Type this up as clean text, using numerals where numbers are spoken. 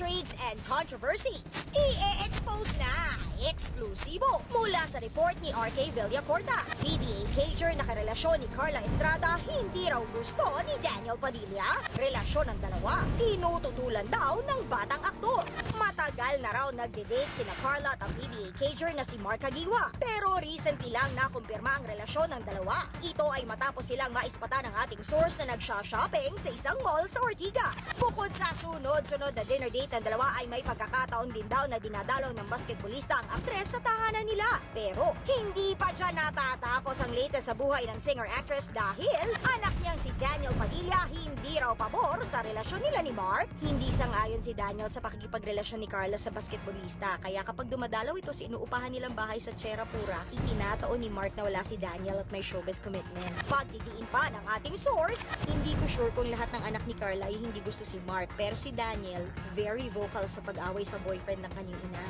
intrigues and controversies. I-expose na! Eksklusibo! Mula sa report ni RK Villacorta, PBA cager na karelasyon ni Carla Estrada hindi raw gusto ni Daniel Padilla. Relasyon ng dalawa, tinututulan daw ng batang aktor. Matagal na raw nagde-date sina Carla at ang PBA cager na si Mark Hagiwa. Pero recently lang nakumpirma ang relasyon ng dalawa. Ito ay matapos silang maispata ng ating source na nagsha-shopping sa isang mall sa Ortigas. Bukod sa sunod-sunod na dinner date ng dalawa ay may pagkakataon din daw na dinadalaw ng basketballista ang aktres sa tahanan nila. Pero hindi pa dyan natatapos ang latest sa buhay ng singer-actress dahil anak niyang si Daniel Padilla hindi raw pabor sa relasyon nila ni Mark. Hindi sang-ayon si Daniel sa pakikipagrelasyon ni Carla sa basketballista, kaya kapag dumadalaw ito sa inuupahan nilang bahay sa Chera Pura, itinataon ni Mark na wala si Daniel at may showbiz commitment. Pagdidiin pa ng ating source, hindi ko sure kung lahat ng anak ni Carla ay hindi gusto si Mark, pero si Daniel very vocal sa pag-away sa boyfriend ng kanyang ina.